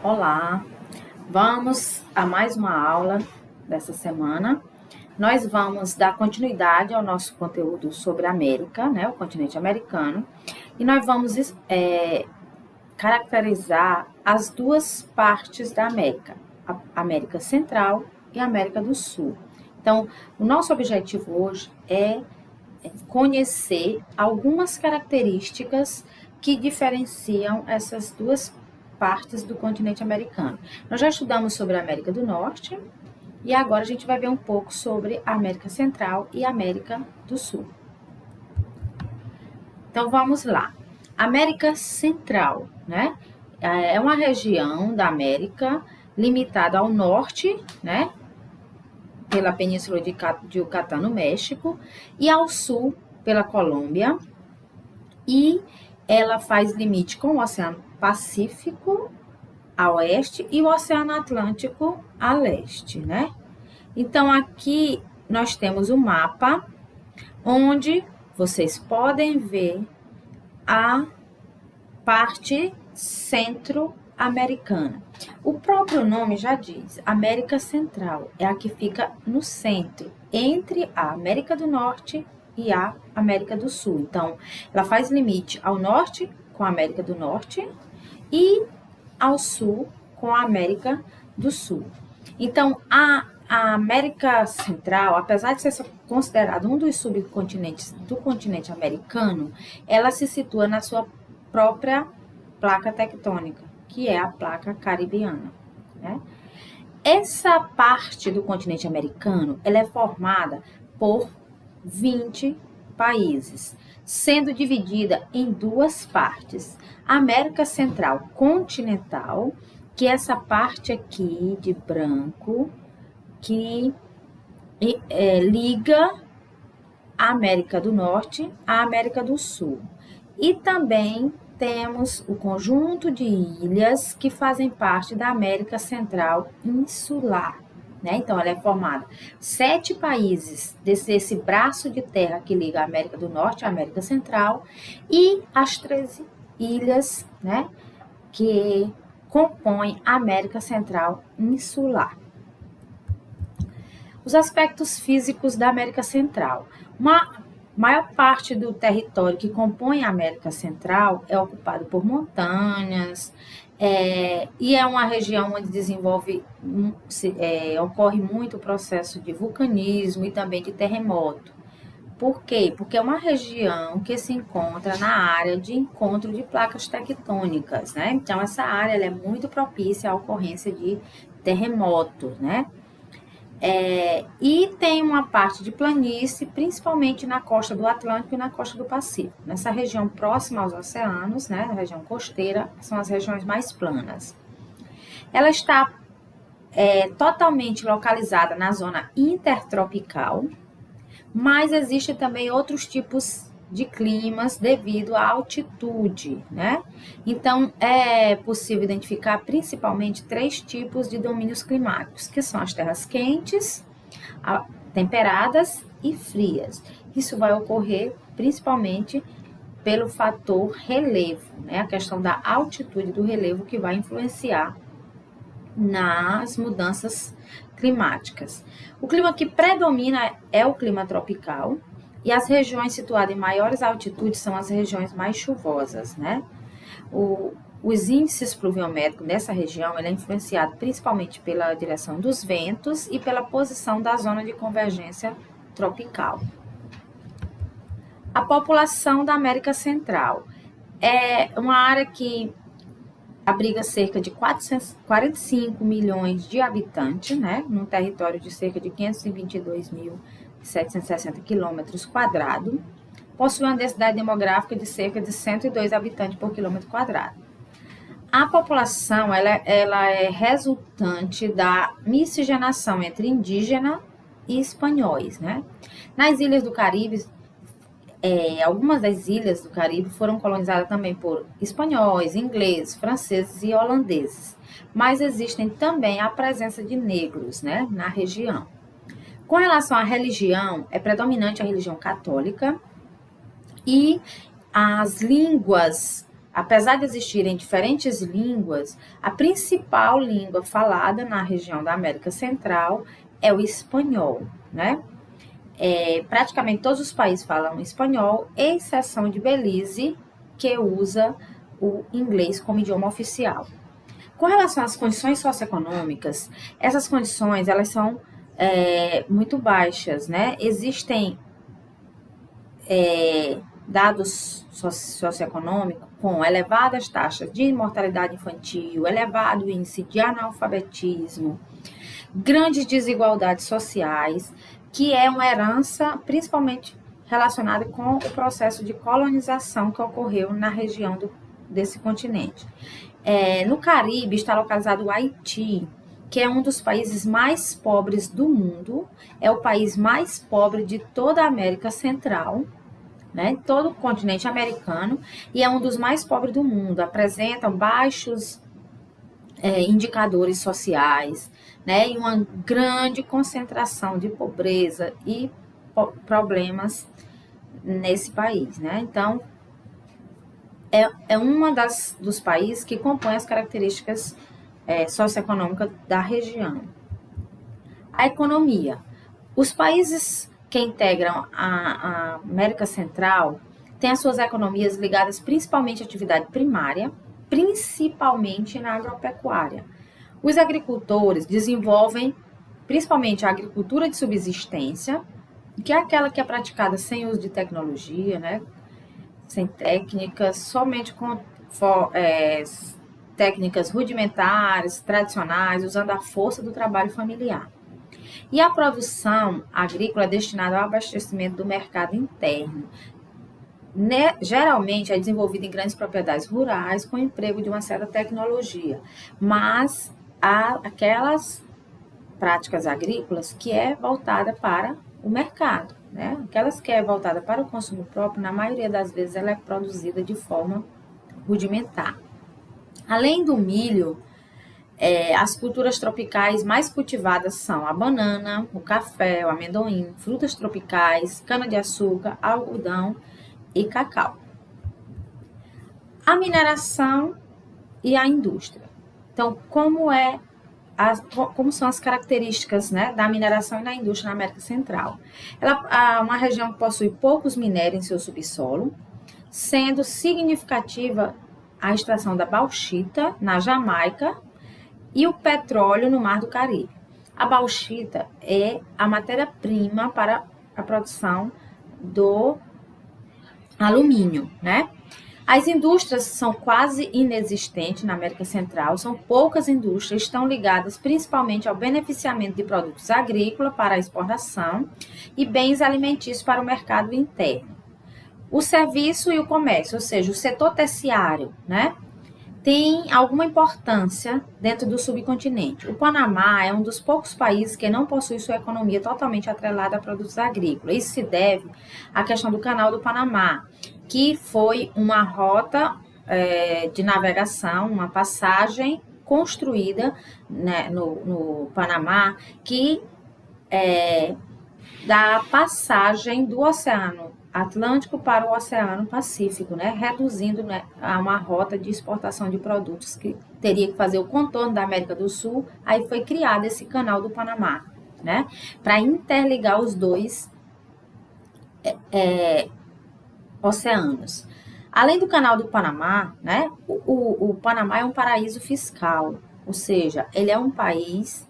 Olá, vamos a mais uma aula dessa semana. Nós vamos dar continuidade ao nosso conteúdo sobre a América, né, o continente americano, e nós vamos caracterizar as duas partes da América, a América Central e a América do Sul. Então, o nosso objetivo hoje é conhecer algumas características que diferenciam essas duas partes do continente americano. Nós já estudamos sobre a América do Norte e agora a gente vai ver um pouco sobre a América Central e a América do Sul. Então vamos lá. América Central, né? É uma região da América limitada ao norte, né? Pela Península de Yucatán, no México, e ao sul, pela Colômbia, e ela faz limite com o Oceano Pacífico a oeste e o Oceano Atlântico a leste, né? Então, aqui nós temos um mapa onde vocês podem ver a parte centro-americana. O próprio nome já diz, América Central, é a que fica no centro, entre a América do Norte e a América do Sul. Então, ela faz limite ao norte com a América do Norte e ao sul com a América do Sul. Então, a América Central, apesar de ser considerada um dos subcontinentes do continente americano, ela se situa na sua própria placa tectônica, que é a placa caribiana, né? Essa parte do continente americano, ela é formada por 20 países, sendo dividida em duas partes. A América Central continental, que é essa parte aqui de branco, que liga a América do Norte à América do Sul. E também temos o conjunto de ilhas que fazem parte da América Central insular, né? Então, ela é formada 7 países desse braço de terra que liga a América do Norte à América Central e as 13 ilhas, né, que compõem a América Central insular. Os aspectos físicos da América Central. Maior parte do território que compõe a América Central é ocupado por montanhas, e é uma região onde ocorre muito o processo de vulcanismo e também de terremoto. Por quê? Porque é uma região que se encontra na área de encontro de placas tectônicas, né? Então, essa área ela é muito propícia à ocorrência de terremotos, né? E tem uma parte de planície, principalmente na costa do Atlântico e na costa do Pacífico. Nessa região próxima aos oceanos, né, na região costeira, são as regiões mais planas. Ela está totalmente localizada na zona intertropical, mas existem também outros tipos de climas devido à altitude, né? Então, é possível identificar principalmente 3 tipos de domínios climáticos, que são as terras quentes, temperadas e frias. Isso vai ocorrer principalmente pelo fator relevo, né? A questão da altitude do relevo que vai influenciar nas mudanças climáticas. O clima que predomina é o clima tropical, e as regiões situadas em maiores altitudes são as regiões mais chuvosas, né? Os índices pluviométricos nessa região ele é influenciado principalmente pela direção dos ventos e pela posição da zona de convergência tropical. A população da América Central é uma área que abriga cerca de 45 milhões de habitantes, né? Num território de cerca de 522.760 quilômetros quadrados, possui uma densidade demográfica de cerca de 102 habitantes por quilômetro quadrado. A população ela é resultante da miscigenação entre indígena e espanhóis, né? Nas ilhas do Caribe, algumas das ilhas do Caribe foram colonizadas também por espanhóis, ingleses, franceses e holandeses, mas existem também a presença de negros, né, na região. Com relação à religião, é predominante a religião católica e as línguas apesar de existirem diferentes línguas, a principal língua falada na região da América Central é o espanhol, né? Praticamente todos os países falam espanhol, exceção de Belize, que usa o inglês como idioma oficial. Com relação às condições socioeconômicas, essas condições elas são muito baixas, né? Existem dados socioeconômicos com elevadas taxas de mortalidade infantil, elevado índice de analfabetismo, grandes desigualdades sociais, que é uma herança principalmente relacionada com o processo de colonização que ocorreu na região desse continente. No Caribe está localizado o Haiti, que é um dos países mais pobres do mundo, é o país mais pobre de toda a América Central, né, todo o continente americano, e é um dos mais pobres do mundo, apresentam baixos indicadores sociais, né, e uma grande concentração de pobreza e problemas nesse país, né? Então, é uma dos países que compõe as características socioeconômicas da região. A economia. Os países que integram a América Central têm as suas economias ligadas principalmente à atividade primária, principalmente na agropecuária. Os agricultores desenvolvem principalmente a agricultura de subsistência, que é aquela que é praticada sem uso de tecnologia, né? Sem técnicas, somente com técnicas rudimentares, tradicionais, usando a força do trabalho familiar. E a produção agrícola é destinada ao abastecimento do mercado interno. Geralmente é desenvolvida em grandes propriedades rurais com emprego de uma certa tecnologia, mas há aquelas práticas agrícolas que é voltada para o mercado, né? Aquelas que é voltada para o consumo próprio, na maioria das vezes ela é produzida de forma rudimentar. Além do milho, as culturas tropicais mais cultivadas são a banana, o café, o amendoim, frutas tropicais, cana-de-açúcar, algodão e cacau. A mineração e a indústria. Então, como são as características, né, da mineração e da indústria na América Central? Ela é uma região que possui poucos minérios em seu subsolo, sendo significativa a extração da bauxita na Jamaica e o petróleo no Mar do Caribe. A bauxita é a matéria-prima para a produção do alumínio, né? As indústrias são quase inexistentes na América Central, são poucas indústrias, estão ligadas principalmente ao beneficiamento de produtos agrícolas para a exportação e bens alimentícios para o mercado interno. O serviço e o comércio, ou seja, o setor terciário, né, tem alguma importância dentro do subcontinente. O Panamá é um dos poucos países que não possui sua economia totalmente atrelada a produtos agrícolas. Isso se deve à questão do Canal do Panamá, que foi uma rota de navegação, uma passagem construída, né, no Panamá, que dá a passagem do Oceano Atlântico para o Oceano Pacífico, né, reduzindo, né, a uma rota de exportação de produtos que teria que fazer o contorno da América do Sul. Aí foi criado esse Canal do Panamá, né, para interligar os dois oceanos. Além do Canal do Panamá, né, o Panamá é um paraíso fiscal, ou seja, ele é um país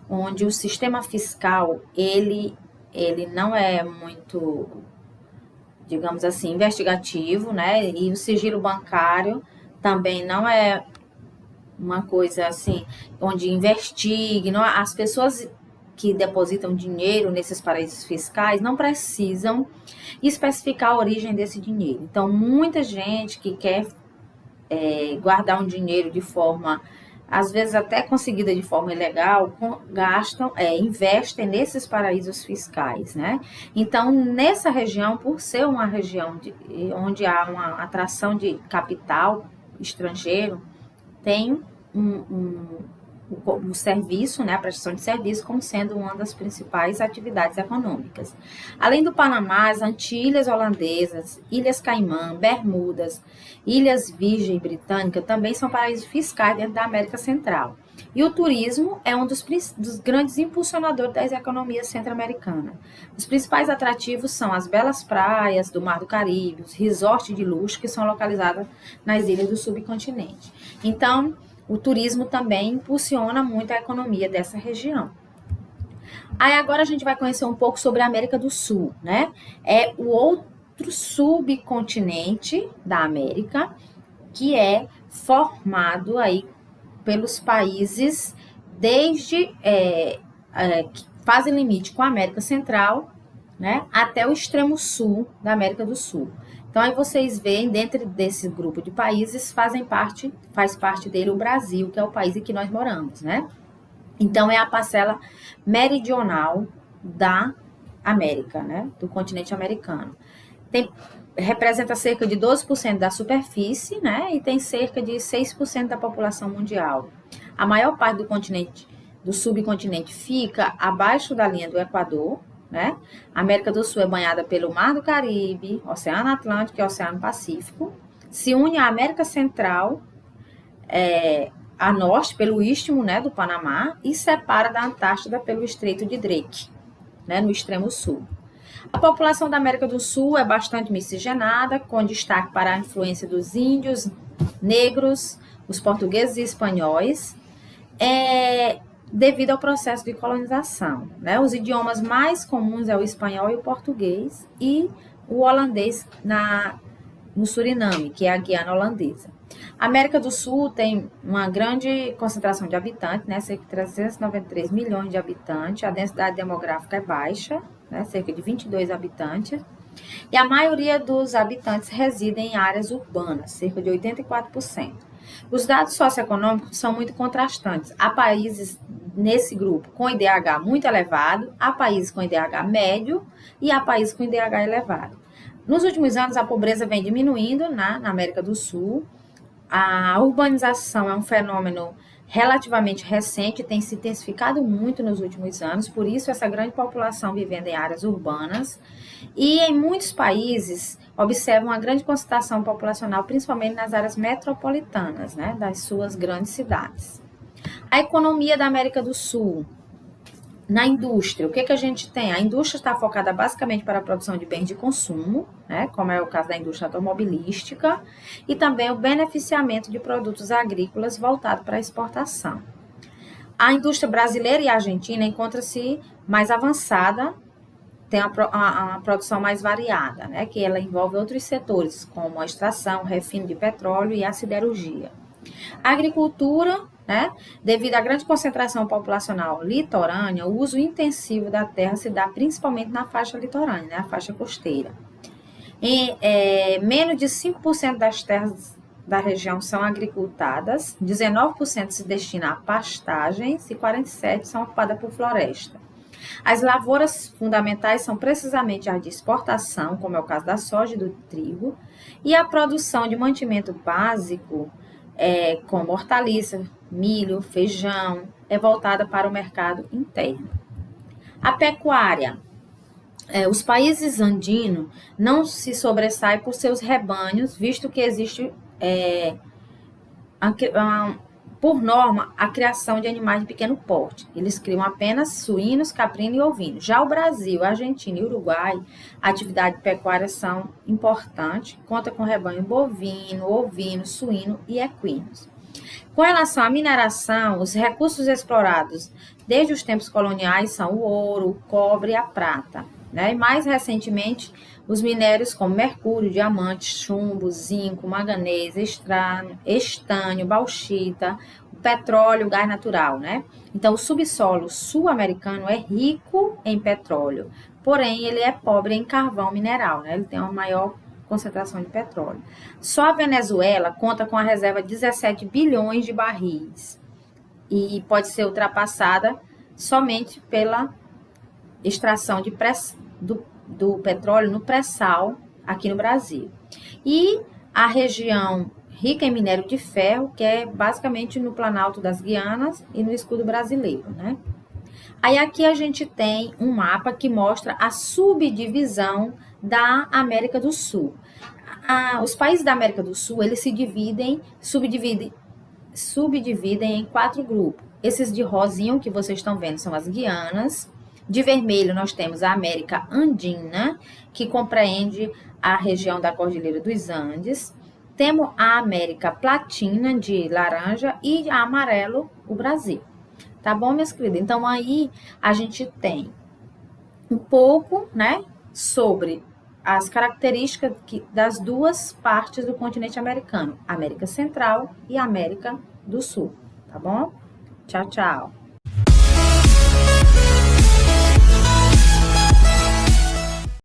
onde o sistema fiscal ele não é muito, digamos assim, investigativo, né, e o sigilo bancário também não é uma coisa assim, onde investigue, não, as pessoas que depositam dinheiro nesses paraísos fiscais não precisam especificar a origem desse dinheiro. Então, muita gente que quer guardar um dinheiro de forma, às vezes até conseguida de forma ilegal, investem nesses paraísos fiscais, né? Então, nessa região, por ser uma região onde há uma atração de capital estrangeiro, tem o serviço, né, a prestação de serviço, como sendo uma das principais atividades econômicas. Além do Panamá, as Antilhas Holandesas, Ilhas Caimã, Bermudas, Ilhas Virgem Britânica também são paraísos fiscais dentro da América Central. E o turismo é um dos grandes impulsionadores da economia centro-americana. Os principais atrativos são as belas praias do Mar do Caribe, os resorts de luxo que são localizados nas ilhas do subcontinente. Então, o turismo também impulsiona muito a economia dessa região. Aí agora a gente vai conhecer um pouco sobre a América do Sul, né? É o outro subcontinente da América que é formado aí pelos países que fazem limite com a América Central, né, até o extremo sul da América do Sul. Então aí vocês veem, dentro desse grupo de países, faz parte dele o Brasil, que é o país em que nós moramos, né? Então é a parcela meridional da América, né, do continente americano. Representa cerca de 12% da superfície, né, e tem cerca de 6% da população mundial. A maior parte do subcontinente fica abaixo da linha do Equador, né? A América do Sul é banhada pelo Mar do Caribe, Oceano Atlântico e Oceano Pacífico. Se une à América Central, a norte pelo istmo, né, do Panamá, e separa da Antártida pelo Estreito de Drake, né, no extremo sul. A população da América do Sul é bastante miscigenada, com destaque para a influência dos índios, negros, os portugueses e espanhóis, devido ao processo de colonização, né? Os idiomas mais comuns é o espanhol e o português, e o holandês no Suriname, que é a Guiana Holandesa. A América do Sul tem uma grande concentração de habitantes, né? Cerca de 393 milhões de habitantes, a densidade demográfica é baixa, né? Cerca de 22 habitantes, e a maioria dos habitantes residem em áreas urbanas, cerca de 84%. Os dados socioeconômicos são muito contrastantes. Há países nesse grupo com IDH muito elevado, há países com IDH médio e há países com IDH elevado. Nos últimos anos, a pobreza vem diminuindo na América do Sul. A urbanização é um fenômeno relativamente recente, tem se intensificado muito nos últimos anos, por isso essa grande população vivendo em áreas urbanas. E em muitos países observam uma grande concentração populacional, principalmente nas áreas metropolitanas, né, das suas grandes cidades. A economia da América do Sul. Na indústria, o que a gente tem? A indústria está focada basicamente para a produção de bens de consumo, né, como é o caso da indústria automobilística, e também o beneficiamento de produtos agrícolas voltado para a exportação. A indústria brasileira e argentina encontra-se mais avançada, tem a produção mais variada, né, que ela envolve outros setores, como a extração, refino de petróleo e a siderurgia. A agricultura, né, devido à grande concentração populacional litorânea, o uso intensivo da terra se dá principalmente na faixa litorânea, né, a faixa costeira. Menos de 5% das terras da região são agricultadas, 19% se destina a pastagens e 47% são ocupadas por floresta. As lavouras fundamentais são precisamente as de exportação, como é o caso da soja e do trigo, e a produção de mantimento básico, como hortaliça, milho, feijão, é voltada para o mercado interno. A pecuária. Os países andinos não se sobressaem por seus rebanhos, visto que existe, por norma, a criação de animais de pequeno porte. Eles criam apenas suínos, caprinos e ovinos. Já o Brasil, a Argentina e o Uruguai, a atividade pecuária são importantes, conta com rebanho bovino, ovino, suíno e equinos. Com relação à mineração, os recursos explorados desde os tempos coloniais são o ouro, o cobre e a prata, né? E mais recentemente, os minérios como mercúrio, diamante, chumbo, zinco, manganês, estânio, bauxita, o petróleo, o gás natural, né? Então, o subsolo sul-americano é rico em petróleo, porém, ele é pobre em carvão mineral, né? Ele tem uma maior concentração de petróleo. Só a Venezuela conta com a reserva de 17 bilhões de barris e pode ser ultrapassada somente pela extração do petróleo no pré-sal aqui no Brasil. E a região rica em minério de ferro, que é basicamente no Planalto das Guianas e no escudo brasileiro, né? Aí aqui a gente tem um mapa que mostra a subdivisão da América do Sul. Os países da América do Sul, eles se subdividem em 4 grupos. Esses de rosinho que vocês estão vendo são as Guianas. De vermelho nós temos a América Andina, que compreende a região da Cordilheira dos Andes. Temos a América Platina, de laranja, e a amarelo, o Brasil. Tá bom, minhas queridas? Então, aí a gente tem um pouco, né, sobre as características das duas partes do continente americano, América Central e América do Sul, tá bom? Tchau, tchau.